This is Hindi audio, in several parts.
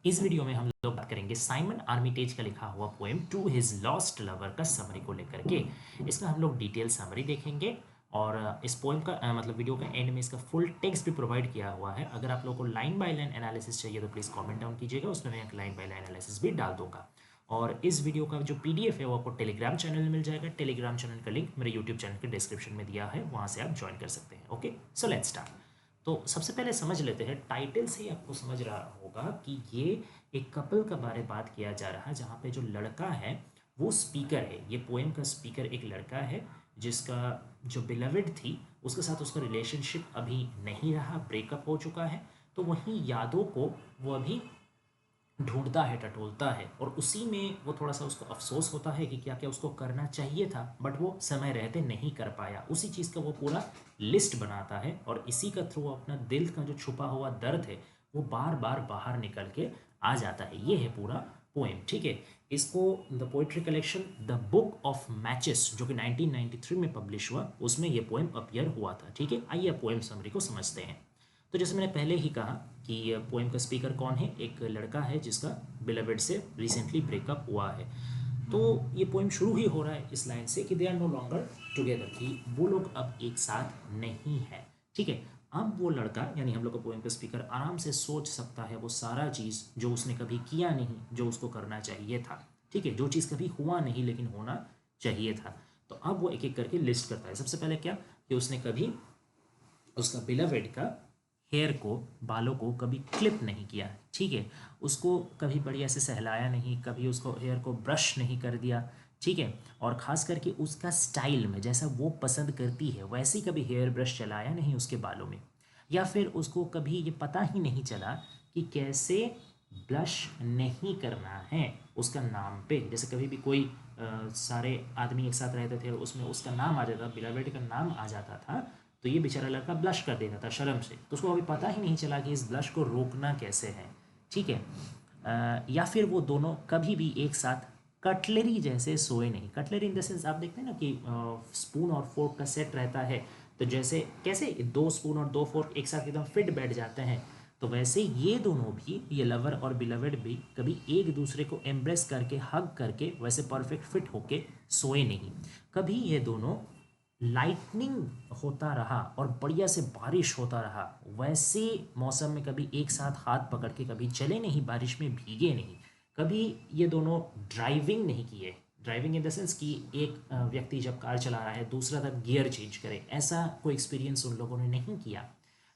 इस वीडियो में हम लोग बात करेंगे साइमन आर्मिटेज का लिखा हुआ poem to his lost lover का समरी को लेकर के। इसका हम लोग डिटेल समरी देखेंगे और इस पोएम का मतलब वीडियो का एंड में इसका फुल टेक्स्ट भी प्रोवाइड किया हुआ है। अगर आप लोगों को लाइन बाय लाइन एनालिसिस चाहिए तो प्लीज़ कमेंट डाउन कीजिएगा, उसमें मैं एक लाइन बाय लाइन एनालिसिस भी डाल दूंगा। और इस वीडियो का जो पीडीएफ है वो आपको टेलीग्राम चैनल में मिल जाएगा। टेलीग्राम चैनल का लिंक मेरे यूट्यूब चैनल के डिस्क्रिप्शन में दिया है, वहाँ से आप ज्वाइन कर सकते हैं। Okay, so let's start. तो सबसे पहले समझ लेते हैं, टाइटल से ही आपको समझ रहा होगा कि ये एक कपल का बारे बात किया जा रहा है, जहाँ पे जो लड़का है वो स्पीकर है। ये पोएम का स्पीकर एक लड़का है जिसका जो बिलवेड थी उसके साथ उसका रिलेशनशिप अभी नहीं रहा, ब्रेकअप हो चुका है। तो वहीं यादों को वो अभी ढूंढता है, टटोलता है, और उसी में वो थोड़ा सा उसको अफसोस होता है कि क्या क्या उसको करना चाहिए था बट वो समय रहते नहीं कर पाया। उसी चीज़ का वो पूरा लिस्ट बनाता है और इसी का थ्रू अपना दिल का जो छुपा हुआ दर्द है वो बार बार बाहर निकल के आ जाता है। ये है पूरा पोएम, ठीक है। इसको the poetry collection the book of matches जो कि 1993 में पब्लिश हुआ, उसमें ये पोएम अपीयर हुआ था, ठीक है। आइए पोएम समरी को समझते हैं। तो जैसे मैंने पहले ही कहा कि पोएम का स्पीकर कौन है, एक लड़का है जिसका बिलवेड से रिसेंटली ब्रेकअप हुआ है। तो ये पोएम शुरू ही हो रहा है इस लाइन से कि they are no longer together, कि वो लोग अब एक साथ नहीं है, ठीक है। अब वो लड़का यानी हम लोग का पोएम का स्पीकर आराम से सोच सकता है वो सारा चीज़ जो उसने कभी किया नहीं, जो उसको करना चाहिए था, ठीक है, जो चीज़ कभी हुआ नहीं लेकिन होना चाहिए था। तो अब वो एक एक करके लिस्ट करता है। सबसे पहले क्या कि उसने कभी उसका बिलवेड का हेयर को, बालों को कभी क्लिप नहीं किया, ठीक है। उसको कभी बढ़िया से सहलाया नहीं, कभी उसको हेयर को ब्रश नहीं कर दिया, ठीक है। और ख़ास करके उसका स्टाइल में जैसा वो पसंद करती है वैसे ही कभी हेयर ब्रश चलाया नहीं उसके बालों में। या फिर उसको कभी ये पता ही नहीं चला कि कैसे ब्लश नहीं करना है उसका नाम पे। जैसे कभी भी कोई सारे आदमी एक साथ रहते थे और उसमें उसका नाम आ जाता, बिलवेड का नाम आ जाता था, तो ये बेचारा लड़का ब्लश कर देता था शर्म से। तो उसको अभी पता ही नहीं चला कि इस ब्लश को रोकना कैसे है, ठीक है। या फिर वो दोनों कभी भी एक साथ कटलरी जैसे सोए नहीं। कटलरी इन द सेंस आप देखते हैं ना कि स्पून और फोर्क का सेट रहता है, तो जैसे कैसे दो स्पून और दो फोर्क एक साथ एकदम फिट बैठ जाते हैं, तो वैसे ये दोनों भी, ये लवर और बिलवेड भी कभी एक दूसरे को एम्ब्रेस करके, हग करके वैसे परफेक्ट फिट होके सोए नहीं। कभी ये दोनों लाइटनिंग होता रहा और बढ़िया से बारिश होता रहा वैसे मौसम में कभी एक साथ हाथ पकड़ के कभी चले नहीं, बारिश में भीगे नहीं। कभी ये दोनों ड्राइविंग नहीं किए। ड्राइविंग इन द सेंस कि एक व्यक्ति जब कार चला रहा है दूसरा तब गियर चेंज करे, ऐसा कोई एक्सपीरियंस उन लोगों ने नहीं किया।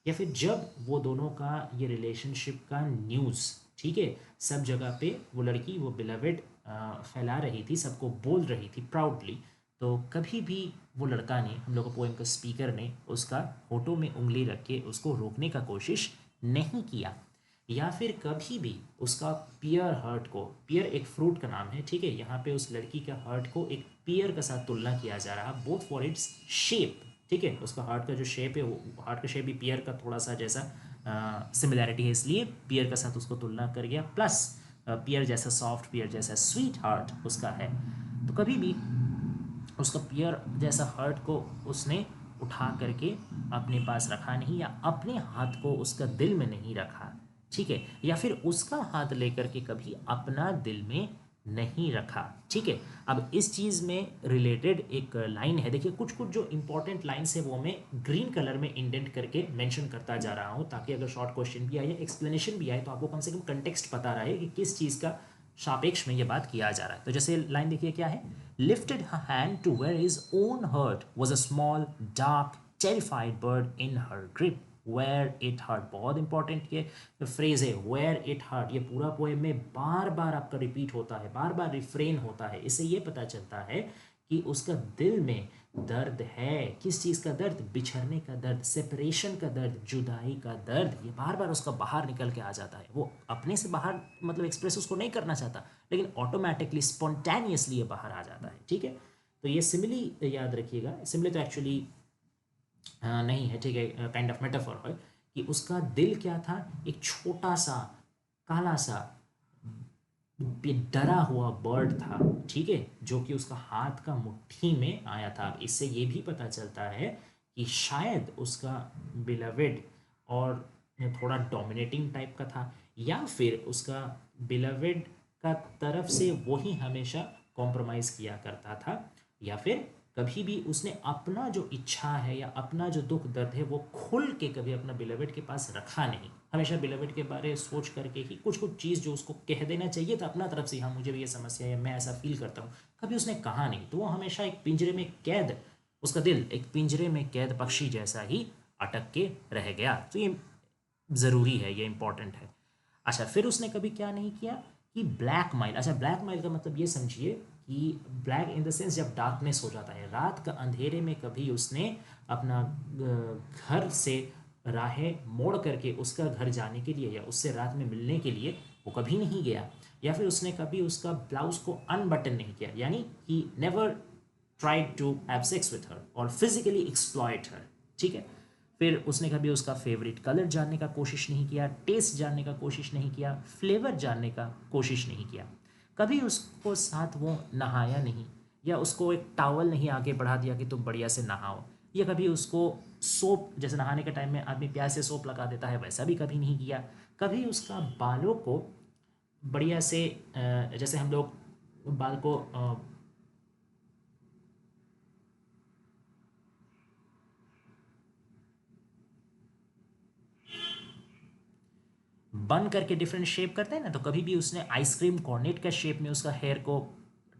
या फिर जब वो दोनों का ये रिलेशनशिप का न्यूज़, ठीक है, सब जगह पे वो लड़की, वो बिलवेड फैला रही थी, सबको बोल रही थी प्राउडली, तो कभी भी वो लड़का ने, हम लोग का पोएम का स्पीकर ने, उसका होठों में उंगली रख के उसको रोकने का कोशिश नहीं किया। या फिर कभी भी उसका पियर हर्ट को, पियर एक फ्रूट का नाम है, ठीक है, यहाँ पे उस लड़की का हर्ट को एक पियर के साथ तुलना किया जा रहा, बोथ फॉर इट्स शेप, ठीक है। उसका हार्ट का जो शेप है वो हार्ट का शेप भी पियर का थोड़ा सा जैसा सिमिलैरिटी है, इसलिए पियर के साथ उसको तुलना कर गया। प्लस पियर जैसा सॉफ्ट, पियर जैसा स्वीट हार्ट उसका है। तो कभी भी उसका पियर जैसा हार्ट को उसने उठा करके अपने पास रखा नहीं, या अपने हाथ को उसका दिल में नहीं रखा, ठीक है। या फिर उसका हाथ लेकर के कभी अपना दिल में नहीं रखा, ठीक है। अब इस चीज़ में रिलेटेड एक लाइन है, देखिए कुछ कुछ जो इंपॉर्टेंट लाइन्स है वो मैं ग्रीन कलर में इंडेंट करके मेंशन करता जा रहा हूँ, ताकि अगर शॉर्ट क्वेश्चन भी आए या एक्सप्लेनेशन भी आए तो आपको कम से कम कंटेक्स्ट पता रहे कि किस चीज़ का सापेक्ष में ये बात किया जा रहा है। तो जैसे लाइन देखिए क्या है, lifted her hand to where his own hurt was a small dark terrified bird in her grip where it hurt। बहुत इंपॉर्टेंट ये फ्रेज है where it hurt, ये पूरा पोएम में बार बार आपका रिपीट होता है, बार बार रिफ्रेन होता है। इससे ये पता चलता है कि उसका दिल में दर्द है। किस चीज़ का दर्द? बिछड़ने का दर्द, सेपरेशन का दर्द, जुदाई का दर्द, ये बार बार उसका बाहर निकल के आ जाता है। वो अपने से बाहर मतलब एक्सप्रेस उसको नहीं करना चाहता, लेकिन ऑटोमेटिकली स्पॉन्टेनियसली ये बाहर आ जाता है, ठीक है। तो ये सिमिली याद रखिएगा, सिमिली तो एक्चुअली नहीं है, ठीक है, काइंड ऑफ मेटाफर है कि उसका दिल क्या था, एक छोटा सा काला सा डरा हुआ बर्ड था, ठीक है, जो कि उसका हाथ का मुट्ठी में आया था। इससे ये भी पता चलता है कि शायद उसका बिलवेड और थोड़ा डोमिनेटिंग टाइप का था, या फिर उसका बिलवेड का तरफ से वही हमेशा कॉम्प्रोमाइज़ किया करता था, या फिर कभी भी उसने अपना जो इच्छा है या अपना जो दुख दर्द है वो खुल के कभी अपना बिलवेड के पास रखा नहीं, हमेशा बिलवेड के बारे सोच करके ही कुछ कुछ चीज़ जो उसको कह देना चाहिए था अपना तरफ से, हाँ मुझे भी ये समस्या है, मैं ऐसा फील करता हूँ, कभी उसने कहा नहीं। तो वो हमेशा एक पिंजरे में कैद, उसका दिल एक पिंजरे में कैद पक्षी जैसा ही अटक के रह गया। तो ये ज़रूरी है, ये इंपॉर्टेंट है। अच्छा, फिर उसने कभी क्या नहीं किया कि ब्लैक माइल, अच्छा ब्लैक माइल का मतलब ये समझिए कि ब्लैक इन द सेंस जब डार्कनेस हो जाता है, रात का अंधेरे में कभी उसने अपना घर से राहें मोड़ करके उसका घर जाने के लिए या उससे रात में मिलने के लिए वो कभी नहीं गया। या फिर उसने कभी उसका ब्लाउज को अनबटन नहीं किया, यानी he never tried to have sex with her और फिजिकली एक्सप्लॉइट हर। ठीक है। फिर उसने कभी उसका फेवरेट कलर जानने का कोशिश नहीं किया, टेस्ट जानने का कोशिश नहीं किया, फ्लेवर जानने का कोशिश नहीं किया। कभी उसको साथ वो नहाया नहीं, या उसको एक टॉवल नहीं आगे बढ़ा दिया कि तुम बढ़िया से नहाओ, या कभी उसको सोप, जैसे नहाने के टाइम में आदमी प्यार से सोप लगा देता है, वैसा भी कभी नहीं किया। कभी उसका बालों को बढ़िया से जैसे हम लोग बाल को बन करके डिफरेंट शेप करते हैं ना, तो कभी भी उसने आइसक्रीम कॉर्नेट का शेप में उसका हेयर को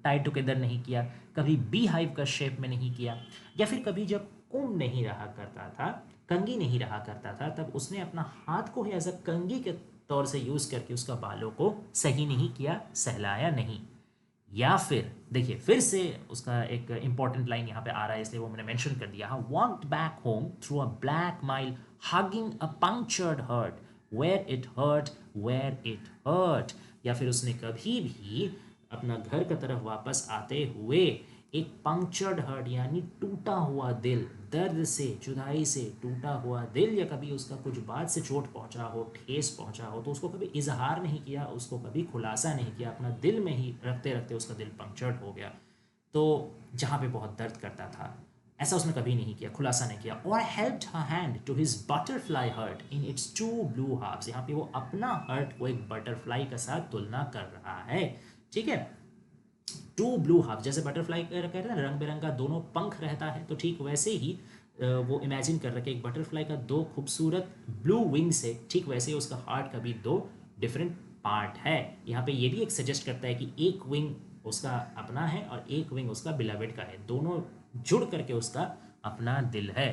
टाई टुगेदर नहीं किया, कभी बी हाइव का शेप में नहीं किया। या फिर कभी जब कुंभ नहीं रहा करता था, कंघी नहीं रहा करता था, तब उसने अपना हाथ को ही एज अ कंघी के तौर से यूज़ करके उसका बालों को सही नहीं किया, सहलाया नहीं। या फिर देखिए फिर से उसका एक इंपॉर्टेंट लाइन यहाँ पे आ रहा है, इसलिए वो मैंने मेंशन कर दिया। हाँ, walked back home through a black mile hugging a punctured heart where it hurt, where it hurt. या फिर उसने कभी भी अपना घर की तरफ वापस आते हुए एक पंक्चर्ड हर्ट यानी टूटा हुआ दिल, दर्द से जुदाई से टूटा हुआ दिल, या कभी उसका कुछ बात से चोट पहुंचा हो, ठेस पहुंचा हो, तो उसको कभी इजहार नहीं किया, उसको कभी खुलासा नहीं किया, अपना दिल में ही रखते रखते उसका दिल पंक्चर्ड हो गया, तो जहाँ पे बहुत दर्द करता था, ऐसा उसने कभी नहीं किया, खुलासा नहीं किया। और helped her hand to his butterfly heart in its two blue halves, यहाँ पे वो अपना हर्ट को एक बटरफ्लाई के साथ तुलना कर रहा है। ठीक है। टू ब्लू हाफ, जैसे बटरफ्लाई कहते हैं ना रंग बिरंगा दोनों पंख रहता है, तो ठीक वैसे ही वो इमेजिन कर रखे एक बटरफ्लाई का दो खूबसूरत ब्लू विंग्स है, ठीक वैसे ही उसका हार्ट का भी दो डिफरेंट पार्ट है। यहाँ पे ये भी एक सजेस्ट करता है कि एक विंग उसका अपना है और एक विंग उसका बिलवेड का है, दोनों जुड़ करके उसका अपना दिल है।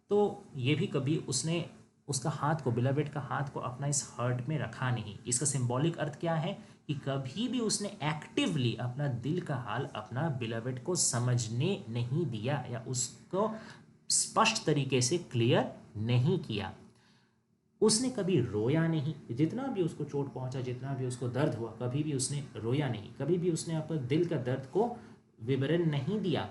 तो ये भी कभी उसने उसका हाथ को, बिलवेड का हाथ को अपना इस हर्ट में रखा नहीं। इसका सिंबॉलिक अर्थ क्या है कि कभी भी उसने एक्टिवली अपना दिल का हाल अपना बिलवेड को समझने नहीं दिया या उसको स्पष्ट तरीके से क्लियर नहीं किया। उसने कभी रोया नहीं, जितना भी उसको चोट पहुंचा, जितना भी उसको दर्द हुआ, कभी भी उसने रोया नहीं, कभी भी उसने अपने दिल का दर्द को विवरण नहीं दिया,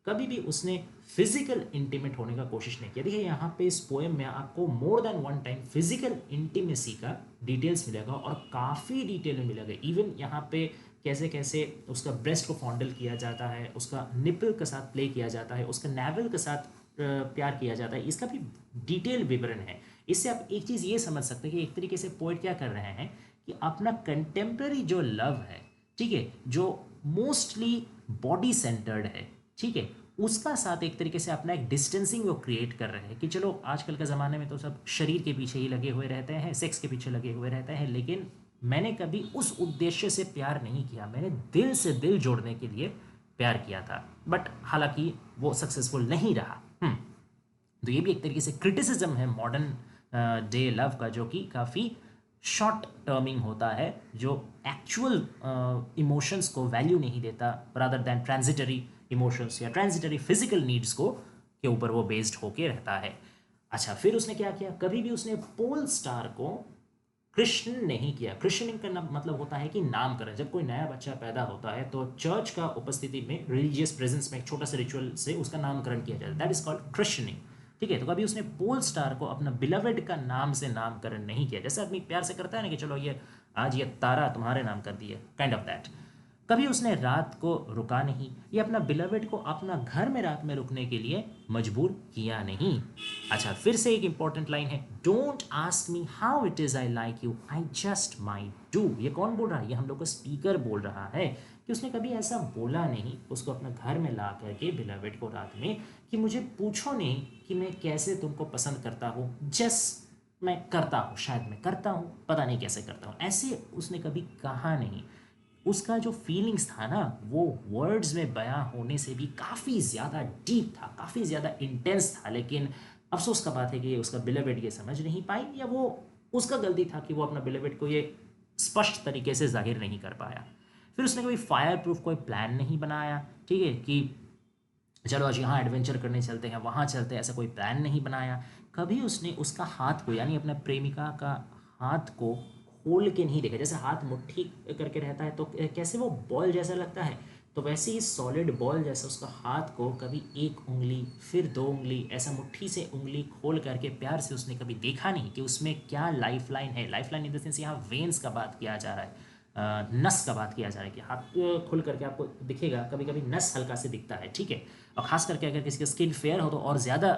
कभी भी उसने फिजिकल इंटीमेट होने का कोशिश नहीं किया। देखिए यहाँ पे इस पोएम में आपको more than one time physical intimacy का डिटेल्स मिलेगा और काफ़ी डिटेल में मिलेगा। इवन यहाँ पे कैसे कैसे उसका ब्रेस्ट को फॉन्डल किया जाता है, उसका निपल के साथ प्ले किया जाता है, उसका नेवल के साथ प्यार किया जाता है, इसका भी डिटेल विवरण है। इससे आप एक चीज़ ये समझ सकते हैं कि एक तरीके से पोइट क्या कर रहे हैं कि अपना कंटेम्प्रेरी जो लव है, ठीक है, जो मोस्टली बॉडी सेंटर्ड है, ठीक है, उसका साथ एक तरीके से अपना एक डिस्टेंसिंग वो क्रिएट कर रहे हैं कि चलो आजकल के ज़माने में तो सब शरीर के पीछे ही लगे हुए रहते हैं, सेक्स के पीछे लगे हुए रहते हैं, लेकिन मैंने कभी उस उद्देश्य से प्यार नहीं किया, मैंने दिल से दिल जोड़ने के लिए प्यार किया था, बट हालांकि वो सक्सेसफुल नहीं रहा। तो ये भी एक तरीके से क्रिटिसिज्म है मॉडर्न डे लव का, जो कि काफ़ी शॉर्ट टर्मिंग होता है, जो एक्चुअल इमोशंस को वैल्यू नहीं देता, रादर दैन ट्रांजिटरी इमोशंस या ट्रांजिटरी फिजिकल नीड्स को के ऊपर वो बेस्ड होके रहता है। अच्छा, फिर उसने क्या किया, कभी भी उसने पोल स्टार को क्रिश्चियन नहीं किया। क्रिश्चियनिंग का मतलब होता है कि नामकरण। जब कोई नया बच्चा पैदा होता है तो चर्च का उपस्थिति में, रिलीजियस प्रेजेंस में एक छोटा सा रिचुअल से उसका नामकरण किया जाता है, दैट इज कॉल्ड क्रिश्चियनिंग। ठीक है। तो कभी उसने पोल स्टार को अपना बिलवेड का नाम से नामकरण नहीं किया, जैसे आदमी प्यार से करता है ना कि चलो ये आज ये तारा तुम्हारे नाम कर दिया, काइंड ऑफ दैट। कभी उसने रात को रुका नहीं या अपना बिलवेड को अपना घर में रात में रुकने के लिए मजबूर किया नहीं। अच्छा, फिर से एक इंपॉर्टेंट लाइन है, don't ask me how it is I like you, I just might do. ये कौन बोल रहा है? ये हम लोग का स्पीकर बोल रहा है कि उसने कभी ऐसा बोला नहीं उसको अपना घर में ला करके बिलवेड को रात में कि मुझे पूछो नहीं कि मैं कैसे तुमको पसंद करता हूँ, जस्ट मैं करता हूँ, शायद मैं करता हूँ, पता नहीं कैसे करता हूँ, ऐसे उसने कभी कहा नहीं। उसका जो फीलिंग्स था ना वो वर्ड्स में बयां होने से भी काफ़ी ज़्यादा डीप था, काफ़ी ज़्यादा इंटेंस था। लेकिन अफसोस का बात है कि उसका बिलवेड ये समझ नहीं पाई, या वो उसका गलती था कि वो अपना बिलवेड को ये स्पष्ट तरीके से जाहिर नहीं कर पाया। फिर उसने कभी फायर प्रूफ कोई प्लान नहीं बनाया, ठीक है, कि चलो आज यहाँ एडवेंचर करने चलते हैं, वहाँ चलते हैं, ऐसा कोई प्लान नहीं बनाया। कभी उसने उसका हाथ को, यानी अपना प्रेमिका का हाथ को खोल के नहीं देखा। जैसे हाथ मुट्ठी करके रहता है तो कैसे वो बॉल जैसा लगता है, तो वैसे ही सॉलिड बॉल जैसा उसका हाथ को कभी एक उंगली फिर दो उंगली ऐसा मुट्ठी से उंगली खोल करके प्यार से उसने कभी देखा नहीं कि उसमें क्या लाइफ लाइन है। Life line in the sense यहाँ वेन्स का बात किया जा रहा है, नस का बात किया जा रहा है कि हाथ खुल करके आपको दिखेगा, कभी कभी नस हल्का से दिखता है, ठीक है, और ख़ास करके अगर किसी का स्किन फेयर हो तो और ज़्यादा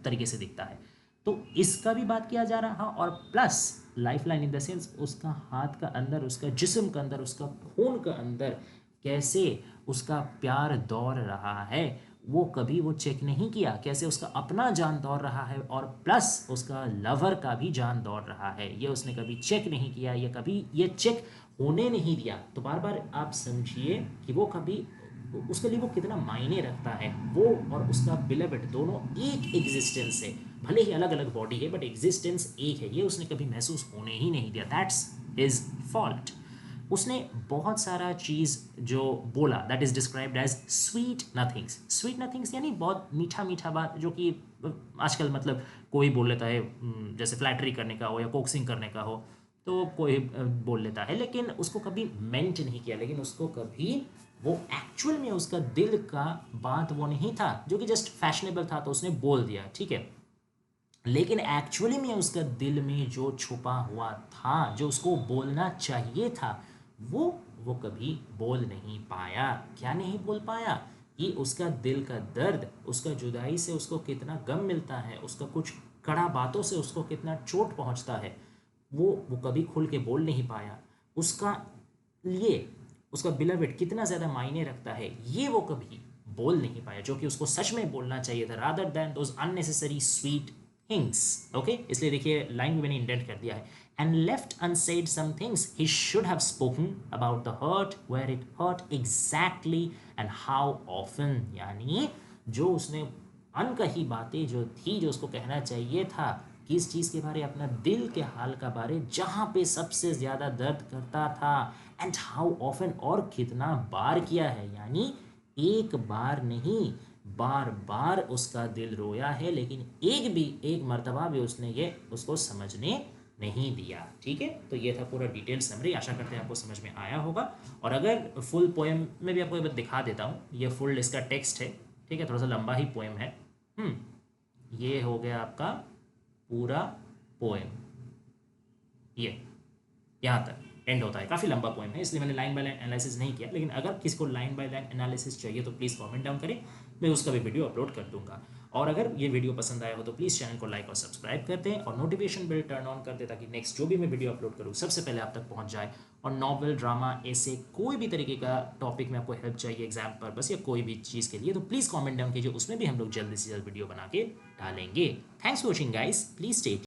तरीके से दिखता है। तो इसका भी बात किया जा रहा, और plus life line in the sense उसका हाथ का अंदर, उसका जिस्म का अंदर, उसका खून का अंदर कैसे उसका प्यार दौड़ रहा है वो कभी वो चेक नहीं किया, कैसे उसका अपना जान दौड़ रहा है और प्लस उसका लवर का भी जान दौड़ रहा है, ये उसने कभी चेक नहीं किया, ये कभी ये चेक होने नहीं दिया। तो बार बार आप समझिए कि वो कभी उसके लिए वो कितना मायने रखता है। वो और उसका बिलवेड दोनों एक एग्जिस्टेंस है, भले ही अलग अलग बॉडी है बट एग्जिस्टेंस एक है, ये उसने कभी महसूस होने ही नहीं दिया। That's his fault. उसने बहुत सारा चीज़ जो बोला that is described as sweet nothings. Sweet nothings यानी बहुत मीठा मीठा बात, जो कि आजकल मतलब कोई बोल लेता है, जैसे फ्लैटरी करने का हो या कोक्सिंग करने का हो तो कोई बोल लेता है, लेकिन उसको कभी मेंट नहीं किया, लेकिन उसको कभी वो एक्चुअल में उसका दिल का बात वो नहीं था जो कि जस्ट फैशनेबल था तो उसने बोल दिया, ठीक है, लेकिन एक्चुअली में उसका दिल में जो छुपा हुआ था, जो उसको बोलना चाहिए था, वो कभी बोल नहीं पाया। क्या नहीं बोल पाया? कि उसका दिल का दर्द, उसका जुदाई से उसको कितना गम मिलता है, उसका कुछ कड़ा बातों से उसको कितना चोट पहुंचता है, वो कभी खुल के बोल नहीं पाया। उसका लिए उसका बिलवेड कितना ज़्यादा मायने रखता है ये वो कभी बोल नहीं पाया, जो कि उसको सच में बोलना चाहिए था, rather than those unnecessary sweet things. Okay, इसलिए देखिए लाइन में मैंने इंडेंट कर दिया है, and left unsaid some things he should have spoken about the hurt where it hurt exactly and how often. यानी जो उसने अनकही बातें जो थी, जो उसको कहना चाहिए था, किस चीज़ के बारे, अपना दिल के हाल का बारे, जहाँ पे सबसे ज़्यादा दर्द करता था, एंड हाउ ऑफन, और कितना बार किया है। यानी एक बार नहीं, बार बार उसका दिल रोया है, लेकिन एक मर्तबा भी उसने ये उसको समझने नहीं दिया। ठीक है, तो ये था पूरा डिटेल समरी, आशा करते हैं आपको समझ में आया होगा। और अगर फुल पोएम में भी आपको एक बार दिखा देता हूँ, ये फुल इसका टेक्स्ट है, ठीक है, थोड़ा सा लंबा ही पोएम है। ये हो गया आपका पूरा पोएम, ये यहाँ तक एंड होता है। काफ़ी लंबा पोएम है, इसलिए मैंने लाइन बाय लाइन एनालिसिस नहीं किया, लेकिन अगर किसी को लाइन बाय लाइन एनालिसिस चाहिए तो प्लीज़ कमेंट डाउन करें, मैं उसका भी वीडियो अपलोड कर दूंगा। और अगर ये वीडियो पसंद आया हो तो प्लीज़ चैनल को लाइक और सब्सक्राइब कर दें और नोटिफिकेशन बेल टर्न ऑन कर दें, ताकि नेक्स्ट जो भी मैं वीडियो अपलोड करूँ सबसे पहले आप तक पहुँच जाए। और नॉवल, ड्रामा, ऐसे कोई भी तरीके का टॉपिक में आपको हेल्प चाहिए एग्जाम पर्पस या कोई भी चीज़ के लिए, तो प्लीज़ कमेंट डाउन कीजिए, उसमें भी हम लोग जल्दी से जल्द वीडियो बना के डालेंगे। Thanks for watching guys, please stay